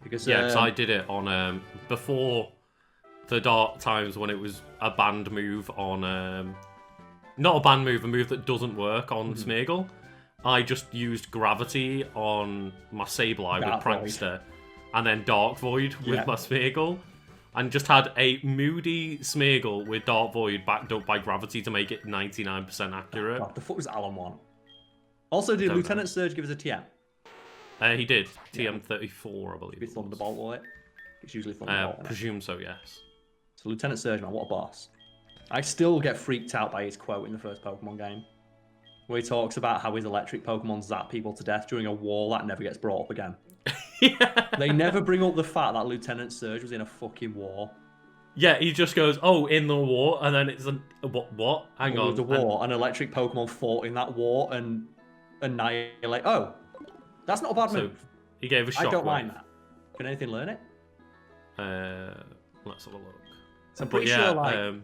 Because Yeah, because I did it on before the dark times when it was a banned move on not a banned move, a move that doesn't work on Smeargle. I just used gravity on my Sableye with Prankster, and then Dark Void with my Smeargle, and just had a moody Smeargle with Dark Void backed up by gravity to make it 99% accurate. God, the fuck was Alan one? Also, did Lieutenant Surge give us a TM? He did. TM34, I believe. It's Thunderbolt, will it? It's usually Thunderbolt. Presume so, yes. So Lieutenant Surge, man, what a boss. I still get freaked out by his quote in the first Pokemon game, where he talks about how his electric Pokemon zap people to death during a war that never gets brought up again. Yeah. They never bring up the fact that Lieutenant Surge was in a fucking war. Yeah, he just goes, "Oh, in the war," and then it's a what? Hang on. The war, an electric Pokemon fought in that war and annihilate. Oh, that's not a bad move. He gave a shot. I don't mind that. Can anything learn it? Let's have a look. I'm pretty sure, like,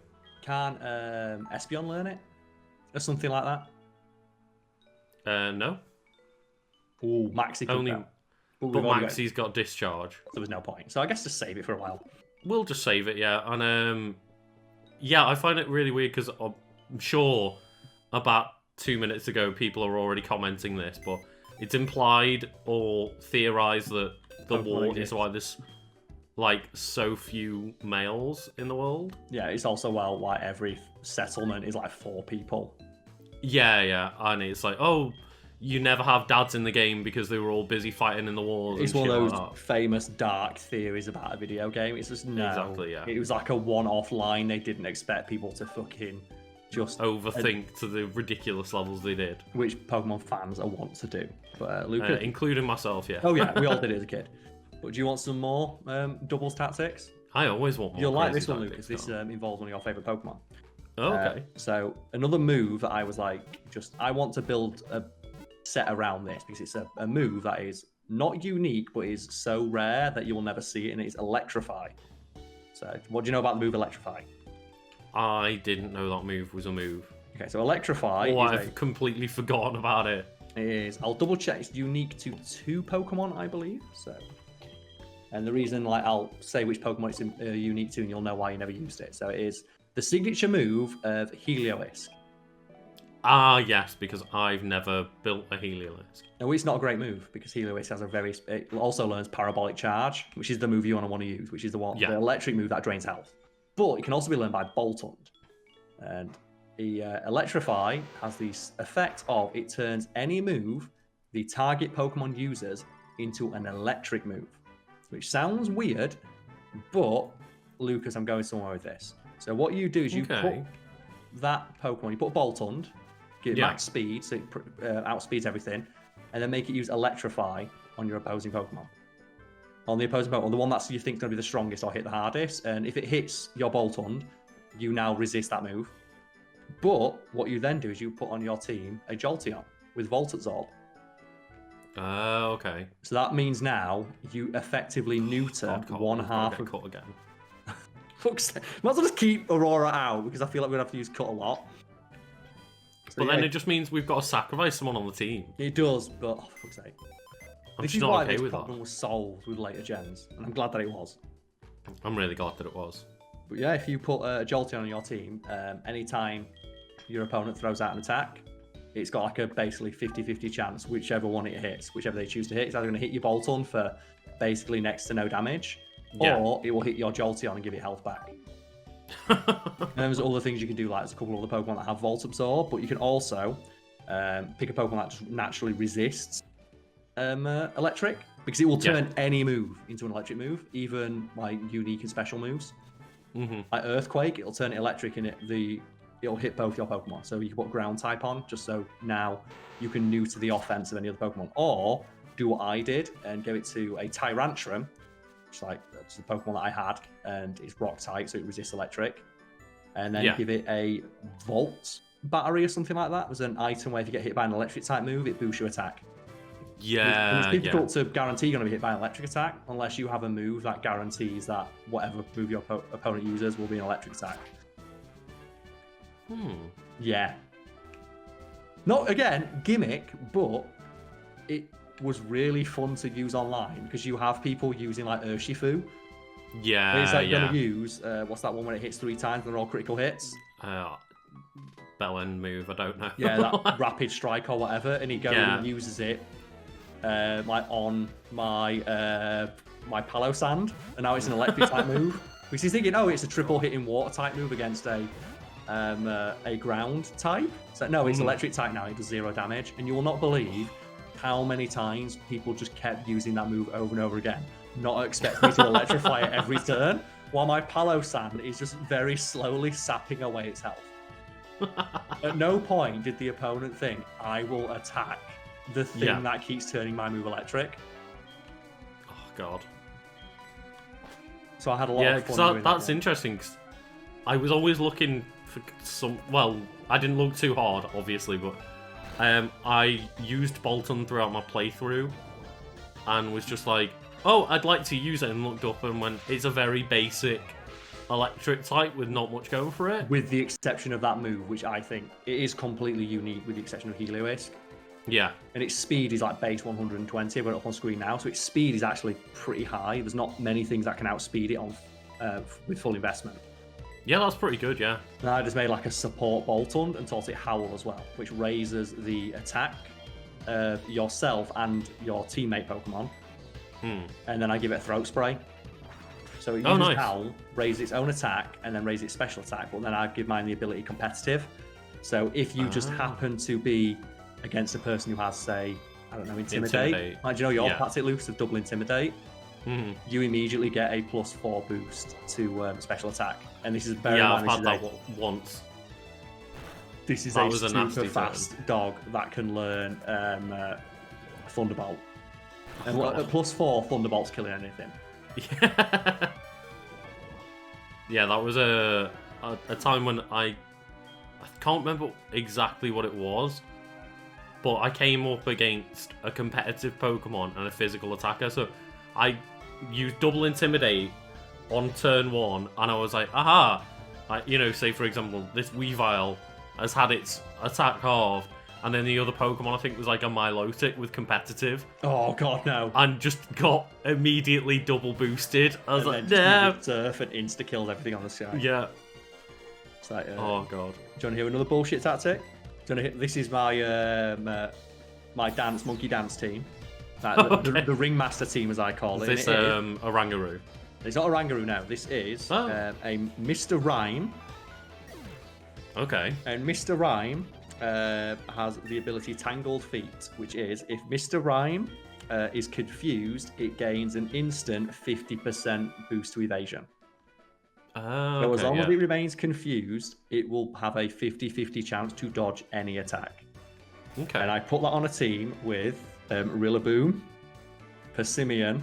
can't Espeon learn it? Or something like that? No. Ooh, Maxi could only, go. but Maxi's got Discharge. There was no point. So I guess just save it for a while. We'll just save it, yeah. And yeah, I find it really weird because I'm sure about 2 minutes ago people are already commenting this, but it's implied or theorized that the war is why there's like so few males in the world. Yeah, it's also like every settlement is like 4 people. Yeah, and it's like, oh, you never have dads in the game because they were all busy fighting in the wars. It's one of those famous dark theories about a video game. It's just exactly, yeah. It was like a one-off line. They didn't expect people to fucking just overthink to the ridiculous levels they did, which Pokemon fans want to do. But Lucas, including myself, yeah. Oh yeah, we all did it as a kid. But do you want some more doubles tactics? I always want more. You'll like this one, Lucas. This involves one of your favorite Pokemon. Oh, okay. So another move that I was like, I want to build a set around this because it's a move that is not unique but is so rare that you will never see it, and it's Electrify. So what do you know about the move Electrify? I didn't know that move was a move. Okay, so Electrify I've completely forgotten about it. I'll double check, it's unique to 2 Pokemon, I believe. So, and the reason, like, I'll say which Pokemon it's unique to and you'll know why you never used it. So it is the signature move of Heliolisk. Ah, yes, because I've never built a Heliolisk. No, it's not a great move because Heliolisk has it also learns Parabolic Charge, which is the move you want to use, which is the the electric move that drains health. But it can also be learned by Boltund. And the Electrify has the effect of it turns any move the target Pokemon uses into an electric move, which sounds weird, but Lucas, I'm going somewhere with this. So what you do is you put that Pokemon, you put Boltund, give it max speed, so it outspeeds everything, and then make it use Electrify on your opposing Pokemon. On the opposing Pokemon, the one that you think is going to be the strongest or hit the hardest, and if it hits your Boltund, you now resist that move. But what you then do is you put on your team a Jolteon with Volt Absorb. Oh, okay. So that means now you effectively neuter one half of... Cut again. Fuck's sake. Might as well just keep Aurora out because I feel like we're going to have to use Cut a lot. So, but then it just means we've got to sacrifice someone on the team. It does, but for fuck's sake. This is not okay with that. This problem was solved with later gens, and I'm glad that it was. I'm really glad that it was. But yeah, if you put a Jolteon on your team, anytime your opponent throws out an attack, it's got like a basically 50-50 chance, whichever one it hits, whichever they choose to hit. It's either going to hit your Boltund for basically next to no damage, or it will hit your Jolteon and give it health back. And there's other things you can do, like there's a couple of other Pokemon that have Volt Absorb, but you can also pick a Pokemon that just naturally resists electric, because it will turn any move into an electric move, even like unique and special moves. Like Earthquake, it'll turn it electric and it'll hit both your Pokemon. So you can put Ground type on, just so now you can neuter the offense of any other Pokemon. Or do what I did and give it to a Tyrantrum, which is like that's the Pokemon that I had, and it's Rock type, so it resists electric. And then give it a Volt Battery or something like that. There's an item where if you get hit by an electric type move, it boosts your attack. Yeah, it's difficult to guarantee you're going to be hit by an electric attack unless you have a move that guarantees that whatever move your opponent uses will be an electric attack. Yeah. Not, again, gimmick, but it was really fun to use online because you have people using like Urshifu. Yeah, It's like gonna use what's that one when it hits 3 times and they're all critical hits? Bell end move, I don't know. Yeah, that rapid strike or whatever, and he goes and uses it like on my my Palo Sand, and now it's an electric type move. Which he's thinking, oh, it's a triple hitting water type move against a ground type. So no, it's electric type now. It does 0 damage, and you will not believe how many times people just kept using that move over and over again, not expecting me to electrify it every turn, while my Palo Sand is just very slowly sapping away its health. At no point did the opponent think, I will attack the thing that keeps turning my move electric. Oh, God. So I had a lot of fun doing that's that. interesting. 'Cause I was always looking for some... Well, I didn't look too hard, obviously, but I used Bolton throughout my playthrough and was just like, oh, I'd like to use it, and looked up and went, it's a very basic electric type with not much going for it. With the exception of that move, which I think it is completely unique with the exception of Helioisk. Yeah. And its speed is like base 120. I've got it up on screen now. So its speed is actually pretty high. There's not many things that can outspeed it on with full investment. Yeah, that's pretty good, yeah. And I just made like a support Boltund and taught it Howl as well, which raises the attack of yourself and your teammate Pokemon. And then I give it a Throat Spray. So it uses Howl, raises its own attack, and then raises its special attack, but then I give mine the ability competitive. So if you just happen to be against a person who has, say, I don't know, Intimidate. Like, do you know your Patsic Loose of double Intimidate? You immediately get a +4 boost to special attack. And this is very I've had that once. This is a super fast dog that can learn Thunderbolt. And at +4, Thunderbolt's killing anything. Yeah, that was a time when I can't remember exactly what it was, but I came up against a competitive Pokemon and a physical attacker, so I used double Intimidate on turn 1, and I was like, aha! Say for example, this Weavile has had its attack halved, and then the other Pokemon I think was like a Milotic with competitive. Oh god, no! And just got immediately double boosted. I was like, no! Surf and insta kills everything on the sky. Yeah. It's like, oh god. Do you want to hear another bullshit tactic? This is my my monkey dance team. The ringmaster team, as I call it. Is this Orangaroo? It's not Orangaroo now. This is a Mr. Rhyme. Okay. And Mr. Rhyme has the ability Tangled Feet, which is if Mr. Rhyme is confused, it gains an instant 50% boost to evasion. So as long as it remains confused, it will have a 50-50 chance to dodge any attack. Okay. And I put that on a team with Rillaboom, Persimmon,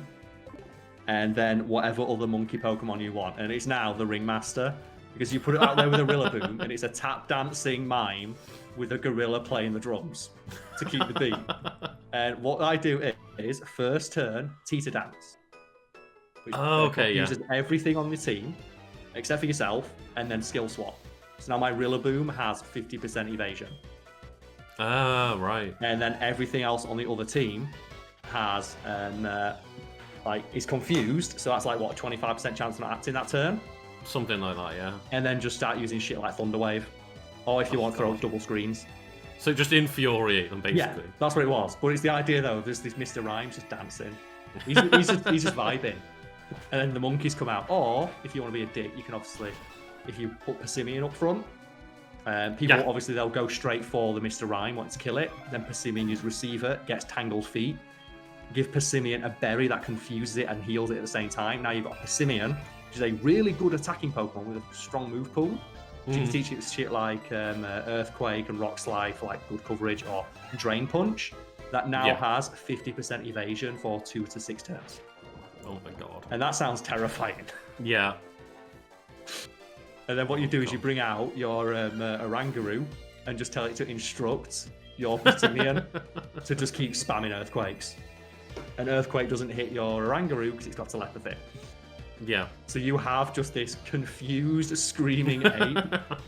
and then whatever other monkey Pokemon you want. And it's now the Ringmaster, because you put it out there with a Rillaboom, and it's a tap dancing mime with a gorilla playing the drums to keep the beat. And what I do is first turn Teeter Dance. Which uses everything on the team except for yourself, and then skill swap. So now my Rillaboom has 50% evasion. Right. And then everything else on the other team has is confused. So that's like what, 25% chance of not acting that turn. Something like that, yeah. And then just start using shit like Thunderwave, or if you want, throw double screens. So just infuriate them, basically. Yeah, that's what it was. But it's the idea though. There's this Mr. Rhymes just dancing. He's just vibing. And then the monkeys come out. Or, if you want to be a dick, you can obviously, if you put Persimmon up front, people obviously they'll go straight for the Mr. Rhyme, wants to kill it. Then Persimmon is receiver, gets Tangled Feet. Give Persimmon a berry that confuses it and heals it at the same time. Now you've got Persimmon, which is a really good attacking Pokemon with a strong move pool. You can teach it shit like Earthquake and Rock Slide for like good coverage, or Drain Punch that now has 50% evasion for 2 to 6 turns. Oh my god. And that sounds terrifying. Yeah. And then what you do is you bring out your Orangaroo and just tell it to instruct your Persimmon to just keep spamming Earthquakes. And Earthquake doesn't hit your Orangaroo because it's got telepathy. Yeah. So you have just this confused, screaming ape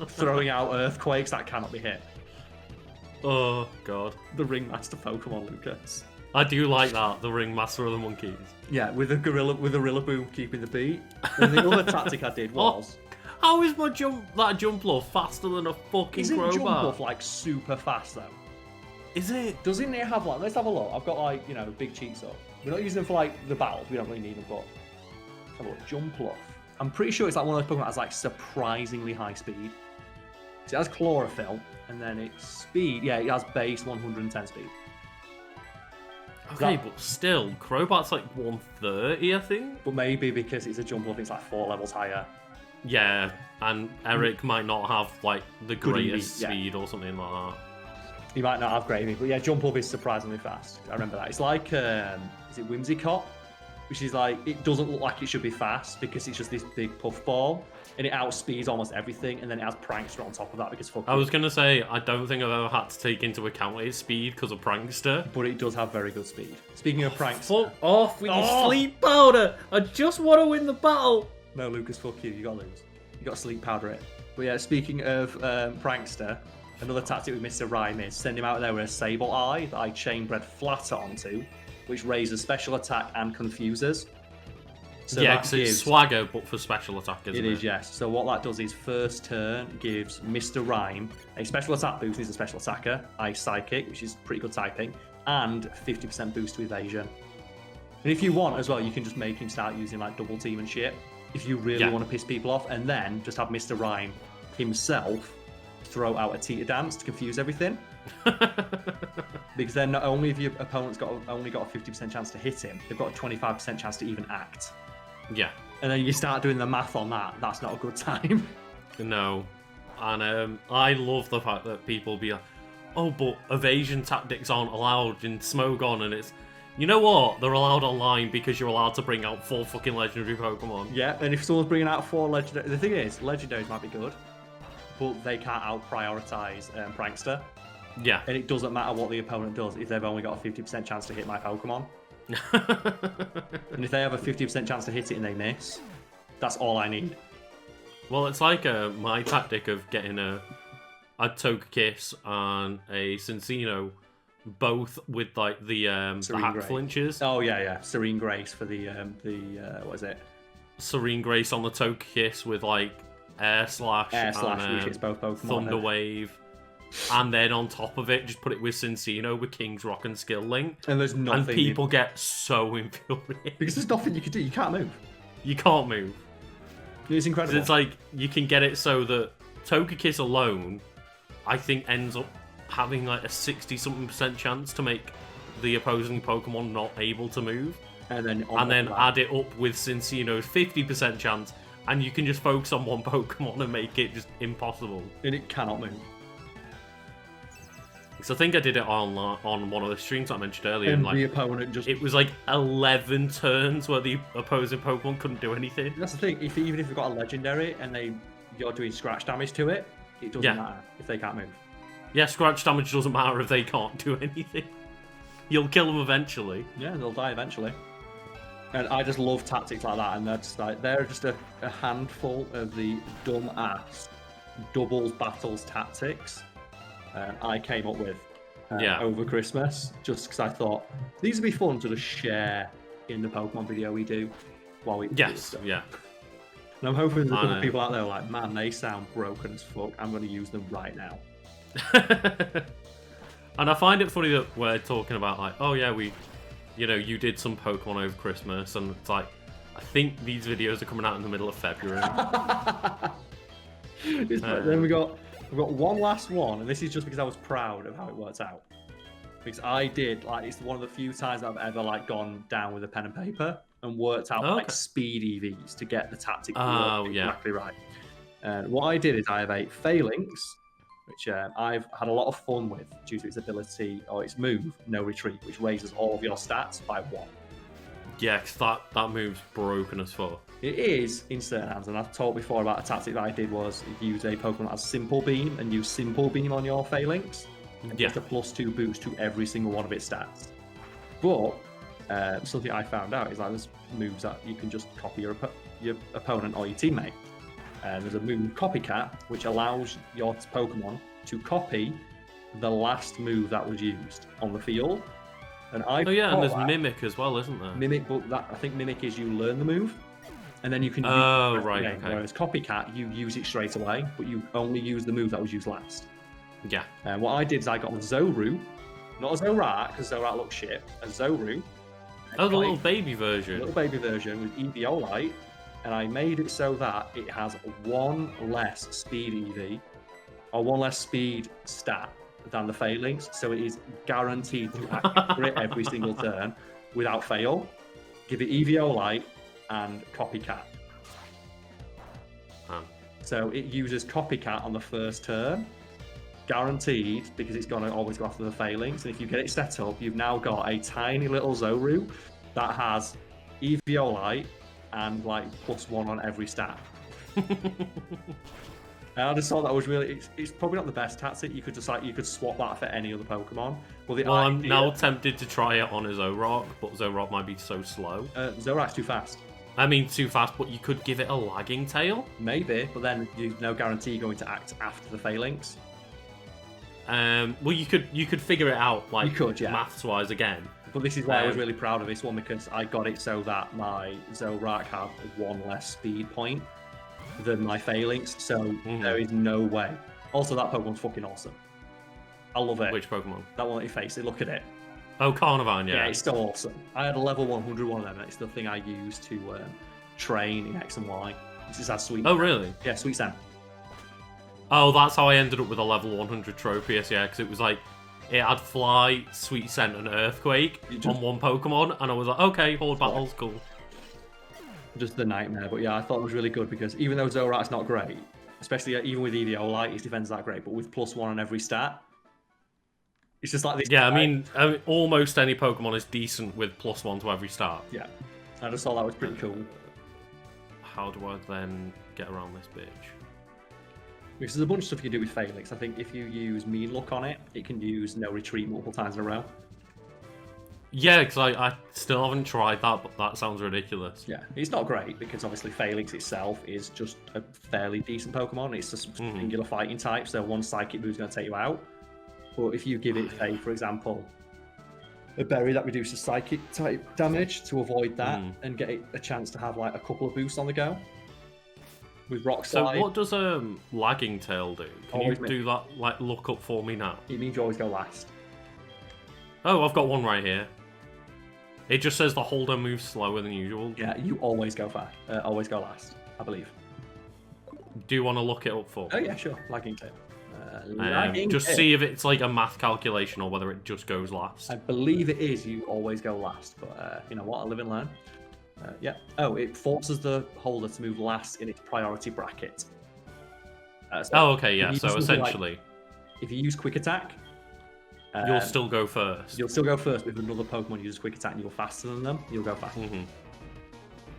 throwing out Earthquakes that cannot be hit. Oh, God. The Ringmaster Pokemon, Lucas. I do like that, the ringmaster of the monkeys. Yeah, with a gorilla boom keeping the beat. And the other tactic I did was... How is my jump bluff faster than a fucking Isn't crowbar? jump bluff like super fast though? Is it? Doesn't it have like... Let's have a look. I've got like, you know, big cheats up. We're not using them for like the battles. We don't really need them, but... Let's have a look. Jump bluff. I'm pretty sure it's like one of those Pokemon that has like surprisingly high speed. So it has chlorophyll, and then its speed... Yeah, it has base 110 speed. Okay, but still, Crobat's like 130, I think? But maybe because it's a jump bluff, it's like 4 levels higher. Yeah, and Eric might not have like the greatest yeah. speed or something like that. He might not have great speed, but yeah, jump up is surprisingly fast. I remember that. It's like, is it Whimsicott? Which is like, it doesn't look like it should be fast because it's just this big puff ball, and it outspeeds almost everything, and then it has Prankster on top of that because fuck I was going to say, I don't think I've ever had to take into account its speed because of Prankster. But it does have very good speed. Speaking of Prankster... Fuck off with your sleep powder! I just want to win the battle! No, Lucas, fuck you. You got to lose. You got to sleep powder it. But yeah, speaking of Prankster, another tactic with Mr. Rhyme is send him out there with a Sable Eye that I chain bred Flatter onto, which raises special attack and confuses. So yeah, because it's Swagger, but for special attack, isn't it? It is, yes. So what that does is first turn gives Mr. Rhyme a special attack boost. He's a special attacker. Ice Psychic, which is pretty good typing, and 50% boost to evasion. And if you want as well, you can just make him start using like double team and shit. If you really want to piss people off, and then just have Mr. Rhyme himself throw out a Teeter Dance to confuse everything. Because then not only have your opponent's only got a 50% chance to hit him, they've got a 25% chance to even act. Yeah. And then you start doing the math on that. That's not a good time. No. And I love the fact that people be like, oh, but evasion tactics aren't allowed in Smogon, and it's... You know what? They're allowed online because you're allowed to bring out 4 fucking legendary Pokemon. Yeah, and if someone's bringing out 4 legendary... The thing is, legendaries might be good, but they can't out-prioritize Prankster. Yeah. And it doesn't matter what the opponent does if they've only got a 50% chance to hit my Pokemon. And if they have a 50% chance to hit it and they miss, that's all I need. Well, it's like my tactic of getting a Togekiss and a Cincino, both with like the hack flinches. Oh yeah. Serene Grace for the what is it? Serene Grace on the Togekiss with like Air Slash, which hits both Pokemon. Thunder Wave. And then on top of it, just put it with Cincino with King's Rock and Skill Link. And there's nothing. And people get so infuriated. Because there's nothing you can do. You can't move. You can't move. It's incredible. It's like, you can get it so that Togekiss alone, I think, ends up having like a 60-something% chance to make the opposing Pokemon not able to move. And then add it up with Cincino's 50% chance, and you can just focus on one Pokemon and make it just impossible. And it cannot move. So I think I did it on one of the streams I mentioned earlier. And like, the opponent just... It was like 11 turns where the opposing Pokemon couldn't do anything. That's the thing. Even if you've got a legendary and you're doing scratch damage to it, it doesn't matter if they can't move. Yeah, scratch damage doesn't matter if they can't do anything. You'll kill them eventually. Yeah, they'll die eventually. And I just love tactics like that. And they're just a handful of the dumb-ass doubles battles tactics I came up with over Christmas, just because I thought these would be fun to just share in the Pokemon video we do while we do stuff. Yeah. And I'm hoping there's a couple of people out there like, man, they sound broken as fuck. I'm going to use them right now. And I find it funny that we're talking about like, oh yeah, you did some Pokemon over Christmas, and it's like, I think these videos are coming out in the middle of February. Then we've got one last one, and this is just because I was proud of how it worked out. Because I did, it's one of the few times I've ever gone down with a pen and paper and worked out speed EVs to get the tactic exactly right. What I did is I have a Phalanx, which I've had a lot of fun with due to its ability, or its move, No Retreat, which raises all of your stats by 1. Yeah, because that move's broken as fuck. It is in certain hands, and I've talked before about a tactic that I did was use a Pokemon that has Simple Beam and use Simple Beam on your Phalanx. It's a +2 boost to every single one of its stats. But something I found out is there's moves that you can just copy your opponent or your teammate. There's a move, Copycat, which allows your Pokemon to copy the last move that was used on the field. And I Oh yeah, and there's thought Mimic as well, isn't there? Mimic, but I think Mimic is you learn the move, and then you can use Oh, it right, again. okay. Whereas Copycat, you use it straight away, but you only use the move that was used last. Yeah. What I did is I got a Zoru, not a Zorak, because Zorak looks shit, a Zoru. Oh, the little baby version. Little baby version with Eviolite, and I made it so that it has one less speed EV, or one less speed stat than the Phalanx, so it is guaranteed to accurate every single turn without fail. Give it Eviolite and Copycat. So it uses Copycat on the first turn, guaranteed, because it's going to always go after the Phalanx. And if you get it set up, you've now got a tiny little Zoru that has Eviolite and like +1 on every stat. And I just thought that was really, it's probably not the best tactic. You could just you could swap that for any other Pokemon. Well, I'm now tempted to try it on a Zoroark, but Zoroark might be so slow. Zorak's too fast. I mean, too fast, but you could give it a lagging tail. Maybe, but then you've no guarantee you're going to act after the Phalanx. Well, you could figure it out, like, you could, yeah. maths-wise again. But this is why I was really proud of this one, because I got it so that my Zorak had one less speed point than my Phalanx, so there is no way. Also, that Pokemon's fucking awesome. I love it. Which Pokemon? That one that you face it, look at it. Oh, Carnivine, yeah. Yeah, it's so awesome. I had a level 100 one of them, and it's the thing I use to train in X and Y. It just has sweet. Oh, really? Yeah, Sweet Scent. Oh, that's how I ended up with a level 100 Tropius, yeah, because it was like, it had Fly, Sweet Scent, and Earthquake on one Pokemon, and I was like, okay, Horde Battle's cool. Just the nightmare, but yeah, I thought it was really good because even though Zorak's not great, especially even with Eviolite, his defense is that great, but with +1 on every stat, it's just like this. Yeah, I mean, almost any Pokemon is decent with +1 to every stat. Yeah, I just thought that was pretty cool. How do I then get around this bitch? Because there's a bunch of stuff you can do with Phalanx. I think if you use Mean Look on it, it can use No Retreat multiple times in a row. Yeah, because I still haven't tried that, but that sounds ridiculous. Yeah, it's not great because obviously Phalanx itself is just a fairly decent Pokemon. It's a singular fighting type, so one Psychic move is going to take you out. But if you give it, say, for example, a berry that reduces Psychic type damage to avoid that and get it a chance to have like a couple of boosts on the go. With Rock Slide. So what does Lagging Tail do? Can you do that, like, look up for me now? It means you always go last. Oh, I've got one right here. It just says the holder moves slower than usual. Yeah, you always go fast. Always go last, I believe. Do you want to look it up for me? Oh yeah, sure. Lagging Tail. Just see if it's like a math calculation or whether it just goes last. I believe it is. You always go last, but you know what? I live and learn. Yeah. Oh, it forces the holder to move last in its priority bracket. Oh, okay, yeah. So essentially, if you use Quick Attack, you'll still go first. You'll still go first. If another Pokemon uses Quick Attack and you're faster than them, you'll go faster.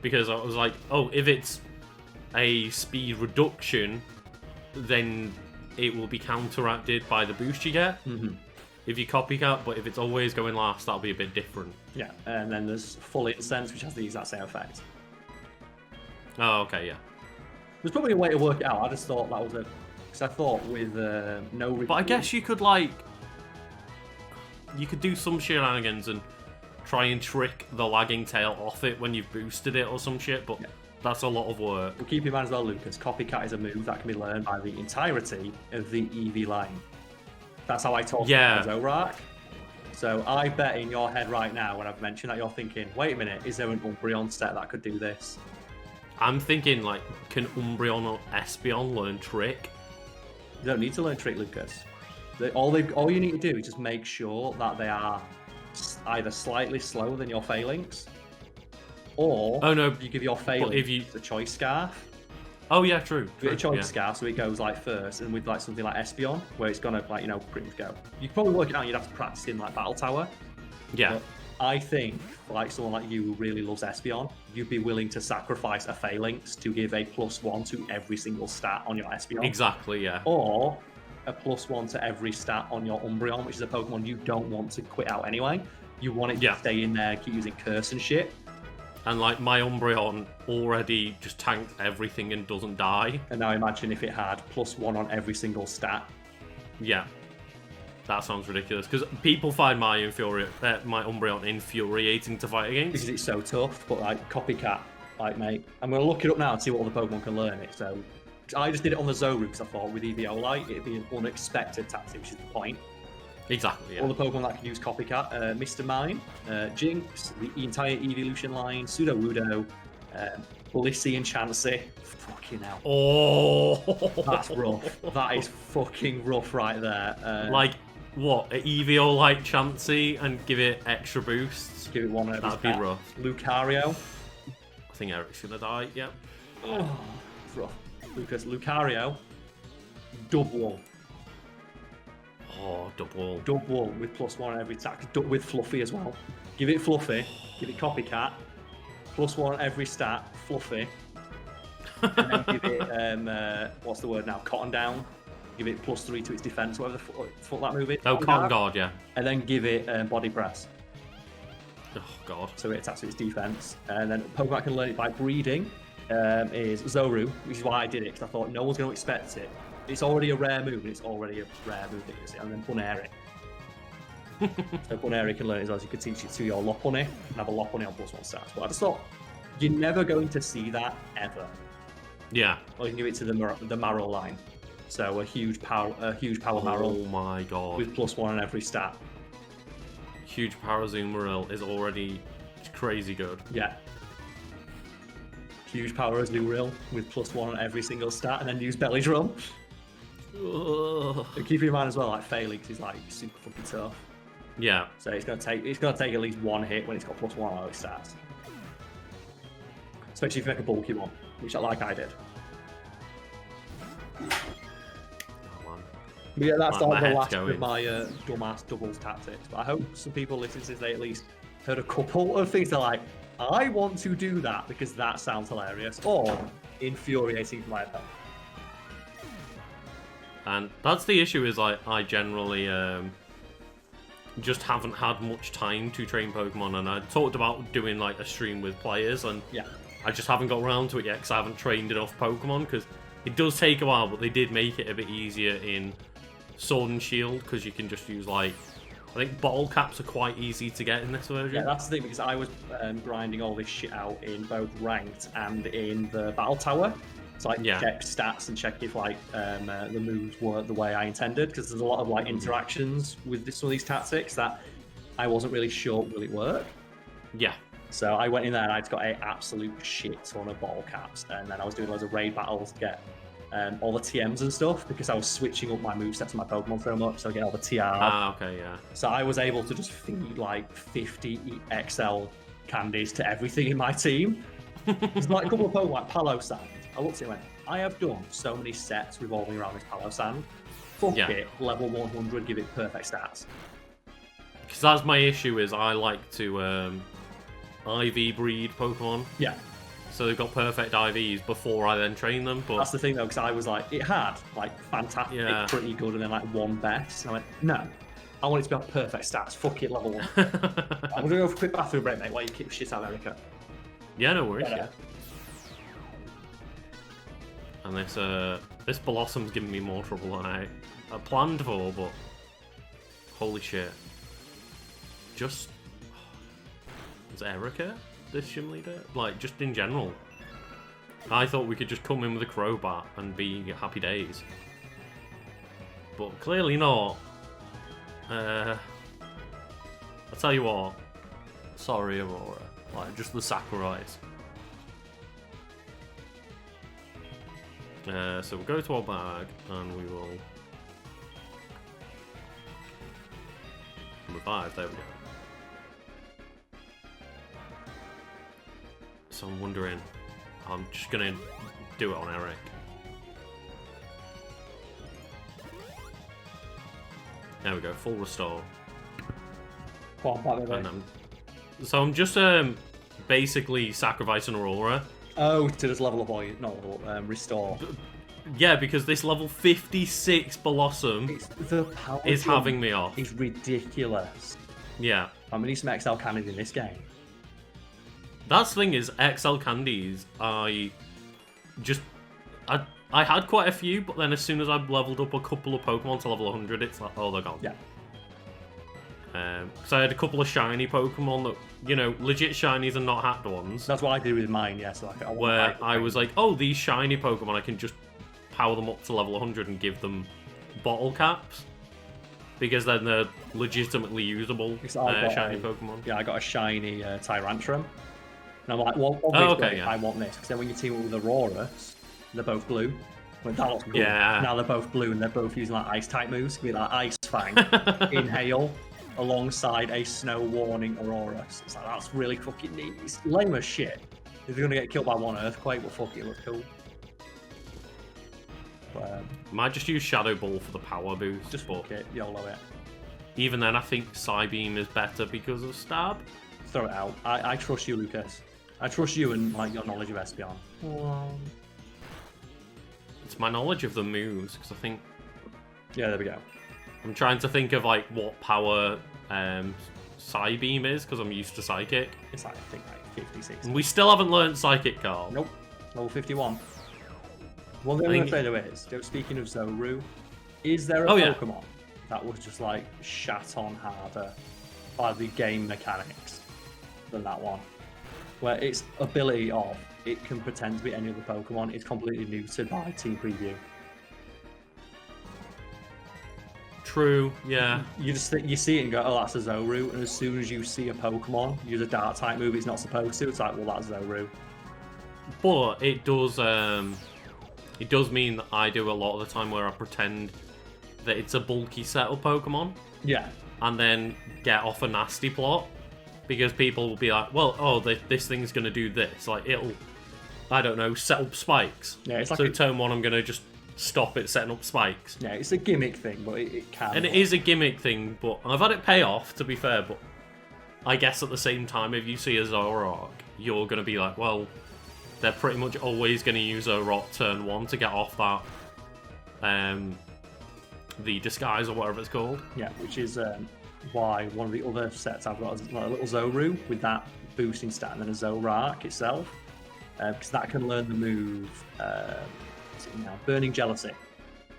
Because I was like, oh, if it's a speed reduction, then it will be counteracted by the boost you get. If you Copycat, but if it's always going last, that'll be a bit different. Yeah, and then there's Full Incense, which has the exact same effect. Oh, okay, yeah. There's probably a way to work it out. I just thought that was because I thought with no. But I guess you could you could do some shenanigans and try and trick the Lagging Tail off it when you've boosted it or some shit. But that's a lot of work. Well, keep in mind as well, Lucas. Copycat is a move that can be learned by the entirety of the EV line. That's how I talk about Zorak. So I bet in your head right now, when I've mentioned that, you're thinking, wait a minute, is there an Umbreon set that could do this? I'm thinking, like, can Umbreon or Espeon learn Trick? You don't need to learn Trick, Lucas. All you need to do is just make sure that they are either slightly slower than your Phalanx, or you give your Phalanx a Choice Scarf. Oh yeah, true. With a Choice Scarf, so it goes like first, and with like something like Espeon, where it's gonna like pretty much go. You could probably work it out. You'd have to practice in like Battle Tower. Yeah. But I think like someone like you who really loves Espeon, you'd be willing to sacrifice a Phalanx to give a +1 to every single stat on your Espeon. Exactly. Yeah. Or a +1 to every stat on your Umbreon, which is a Pokemon you don't want to quit out anyway. You want it to stay in there, keep using Curse and shit. And like my Umbreon already just tanked everything and doesn't die. And now imagine if it had +1 on every single stat. Yeah. That sounds ridiculous. Because people find my Umbreon infuriating to fight against. Because it's so tough, but like copycat, like mate, I'm gonna look it up now and see what other Pokemon can learn it. So I just did it on the Zoru because I thought with Eviolite it'd be an unexpected tactic, which is the point. Exactly. Yeah. All the Pokemon that can use copycat: Mr. Mime, Jinx, the entire Evolution line, Sudowoodo, Blissey and Chansey. Fucking hell. Oh, that's rough. That is fucking rough right there. Like what? An Eviolite Chansey and give it extra boosts. Give it one of That'd be rough. Lucario. I think Eric's gonna die. Yep. Oh, it's rough. Lucario. Double. Oh, double. Double with +1 on every attack. With Fluffy as well. Give it Fluffy. Give it Copycat. +1 on every stat. Fluffy. And then give it, what's the word now? Cotton Down. Give it +3 to its defense, whatever the fuck that move is. Oh, Cotton Guard, yeah. And then give it Body Press. Oh, God. So it attacks to its defense. And then Pokemon can learn it by breeding. Is Zoru, which is why I did it, because I thought no one's going to expect it. It's already a rare move, and it's already a rare move that you see. And then Bunary. So Bunary can learn it as well, as you could teach it to your Lopunny, and have a Lopunny on +1 stats. But I just thought, you're never going to see that, ever. Yeah. Or you can give it to the Marrow line. So a huge power Marrow. Oh my God. With +1 on every stat. Huge power Azumarill is already crazy good. Yeah. Huge power Azumarill with +1 on every single stat, and then use Belly Drum. And keep in mind as well, like Phalanx is like super fucking tough. Yeah. So it's gonna take at least one hit when it's got +1 on all its stats. Especially if you make a bulky one, which I did. Oh, man. But yeah, that's My the head's last going. of my dumbass doubles tactics. But I hope some people listening to this, they at least heard a couple of things. They're like, I want to do that because that sounds hilarious, or infuriating for my opponent. And that's the issue, is I generally just haven't had much time to train Pokemon, and I talked about doing like a stream with players, and Yeah. I just haven't got around to it yet because I haven't trained enough Pokemon, because it does take a while, but they did make it a bit easier in Sword and Shield, because you can just use like, I think bottle caps are quite easy to get in this version. Yeah, that's the thing, because I was grinding all this shit out in both ranked and in the battle tower. So I check stats and check if like the moves work the way I intended, because there's a lot of like interactions with some of these tactics that I wasn't really sure will it work. Yeah. So I went in there and I just got an absolute shit ton of bottle caps, and then I was doing loads of raid battles to get all the TMs and stuff, because I was switching up my movesets to my Pokemon so much, so I get all the TR. Ah, okay, yeah. So I was able to just feed like 50 XL candies to everything in my team. There's like a couple of Pokemon like Palo Sand. I looked at it and went, I have done so many sets revolving around this Palo Sand. Fuck it, level 100, give it perfect stats. Because that's my issue, is I like to IV breed Pokemon. Yeah. So they've got perfect IVs before I then train them. But that's the thing though, because I was like, it had like fantastic, pretty good, and then like one best. And I went, no, I want it to be on perfect stats. Fuck it, level 1. I'm gonna go for a quick bathroom break, mate, while you kick shit out of Erica. Yeah, no worries. Yeah. And this Blossom's giving me more trouble than I planned for, but holy shit. Just is Erica this gym leader? Like, just in general. I thought we could just come in with a crowbar and be happy days. But clearly not. I'll tell you what. Sorry, Aurora. Like, just the Sakurais. So we'll go to our bag and we will revive. There we go. So I'm wondering, I'm just gonna do it on Eric. There we go, full restore. So I'm just basically sacrificing Aurora. Oh, to just level up all you, not level up, restore. Yeah, because this level 56 Blossom is having me off. It's ridiculous. Yeah. I'm gonna need some XL candies in this game. That's the thing, is XL candies, I had quite a few, but then as soon as I leveled up a couple of Pokemon to level 100, it's like, oh, they're gone. Yeah. Because I had a couple of shiny Pokemon that, you know, legit shinies and not hacked ones. That's what I did with mine, yeah. So where I was like, oh, these shiny Pokemon, I can just power them up to level 100 and give them bottle caps. Because then they're legitimately usable shiny Pokemon. Yeah, I got a shiny Tyrantrum. And I'm like, well, obviously, I want this. Because then when you team up with Aurorus, they're both blue. When that looks cool. Yeah. Now they're both blue and they're both using like ice-type moves. It could be like Ice Fang, Inhale, alongside a Snow Warning Aurorus. It's like, that's really fucking neat. It's lame as shit. If you're going to get killed by one Earthquake, well, fuck it, looks cool. Might just use Shadow Ball for the power boost. Just fuck it, YOLO it. Even then, I think Psybeam is better because of Stab. Throw it out. I trust you, Lucas. I trust you and like your knowledge of Espeon. It's my knowledge of the moves, because I think... Yeah, there we go. I'm trying to think of like what power Psybeam is, because I'm used to Psychic. It's like, I think like 50, 60. And we still haven't learned Psychic, Karl. Nope. Level 51. One thing I'm going to say though is, speaking of Zoru, is there a Pokemon that was just like shat on harder by the game mechanics than that one? Where its ability of it can pretend to be any other Pokemon is completely neutered by Team Preview. True, yeah. You see it and go, oh, that's a Zoru, and as soon as you see a Pokemon use a Dark type move it's not supposed to, it's like, well, that's Zoru. But it does mean that I do a lot of the time where I pretend that it's a bulky set of Pokemon. Yeah. And then get off a nasty plot. Because people will be like, well, oh, this thing's going to do this. Like, it'll, I don't know, set up spikes. Yeah, it's like so turn one, I'm going to just stop it setting up spikes. Yeah, it's a gimmick thing, but it can. And it is a gimmick thing, but I've had it pay off, to be fair. But I guess at the same time, if you see a Zoroark, you're going to be like, well, they're pretty much always going to use a rock turn one to get off that, the disguise or whatever it's called. Yeah, which is why one of the other sets I've got is like a little Zoru with that boosting stat and then a Zoroark itself, because that can learn the move Burning Jealousy,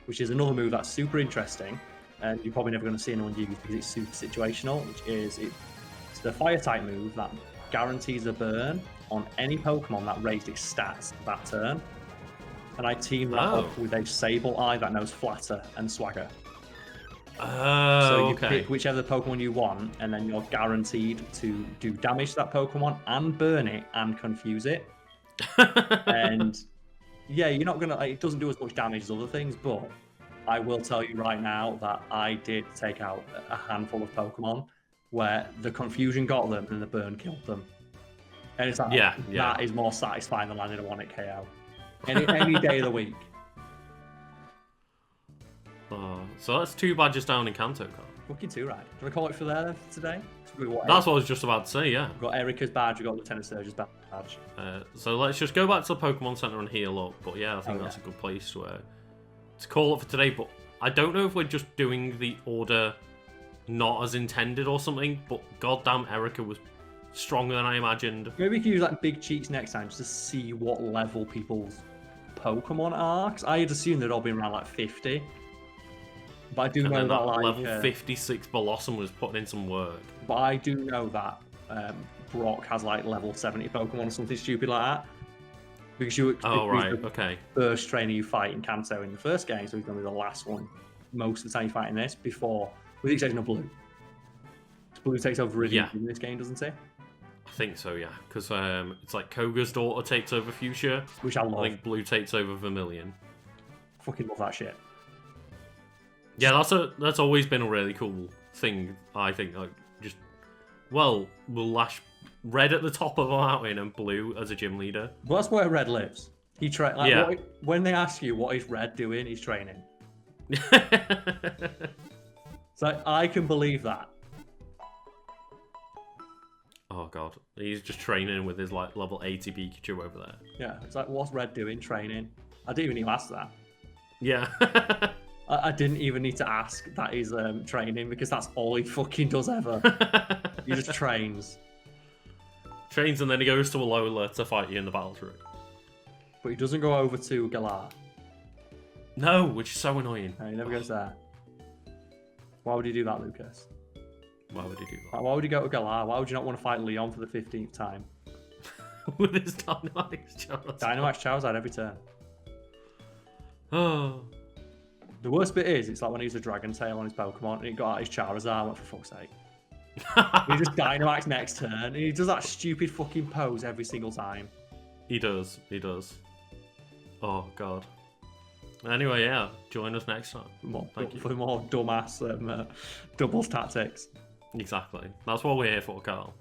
which is another move that's super interesting and you're probably never going to see anyone use because it's super situational, which is it's the fire type move that guarantees a burn on any Pokemon that raised its stats that turn. And I team that up with a Sableye that knows Flatter and Swagger. So you pick whichever Pokemon you want, and then you're guaranteed to do damage to that Pokemon and burn it and confuse it. And yeah, you're not gonna. It doesn't do as much damage as other things, but I will tell you right now that I did take out a handful of Pokemon where the confusion got them and the burn killed them. And it's like, that is more satisfying than landing a 1-hit KO. Any day of the week. So that's 2 badges down in Kanto, Karl. Fucking 2, right? Do you want to call it for there today? That's what I was just about to say, yeah. We've got Erica's badge, we've got Lieutenant Surge's badge. So let's just go back to the Pokemon Center and heal up. But yeah, I think that's a good place to call it for today. But I don't know if we're just doing the order not as intended or something, but goddamn, Erica was stronger than I imagined. Maybe we could use like big cheats next time just to see what level people's Pokemon are. Because I had assumed they'd all been around like 50. But I do know that like level 56 Blossom was putting in some work. But I do know that Brock has like level 70 Pokemon or something stupid like that. Because you first trainer you fight in Kanto in the first game, so he's going to be the last one most of the time you fight in this before, with the exception of Blue. Blue takes over Viridian in this game, doesn't he? I think so, yeah. Because it's like Koga's daughter takes over Fuchsia, which I love. I think Blue takes over Vermilion. Fucking love that shit. Yeah, that's always been a really cool thing, I think. Like, just, we'll lash Red at the top of a mountain and Blue as a gym leader. Well, that's where Red lives. When they ask you what is Red doing, he's training. So I can believe that. Oh god, he's just training with his like level 80 Pikachu over there. Yeah, it's like, what's Red doing? Training. I didn't even need to ask that. Yeah. I didn't even need to ask that he's training because that's all he fucking does ever. He just trains. Trains and then he goes to Alola to fight you in the battle tree. But he doesn't go over to Galar. No, which is so annoying. No, he never goes there. Why would he do that, Lucas? Why would he do Like, why would he go to Galar? Why would you not want to fight Leon for the 15th time? that? With his Dynamax Charizard. Dynamax Charizard every turn. Oh. The worst bit is, it's like when he used a Dragon Tail on his Pokemon and he got out his Charizard. I went, for fuck's sake. He just Dynamax next turn. And he does that stupid fucking pose every single time. He does. Oh, God. Anyway, yeah. Join us next time. For more dumbass doubles tactics. Exactly. That's what we're here for, Karl.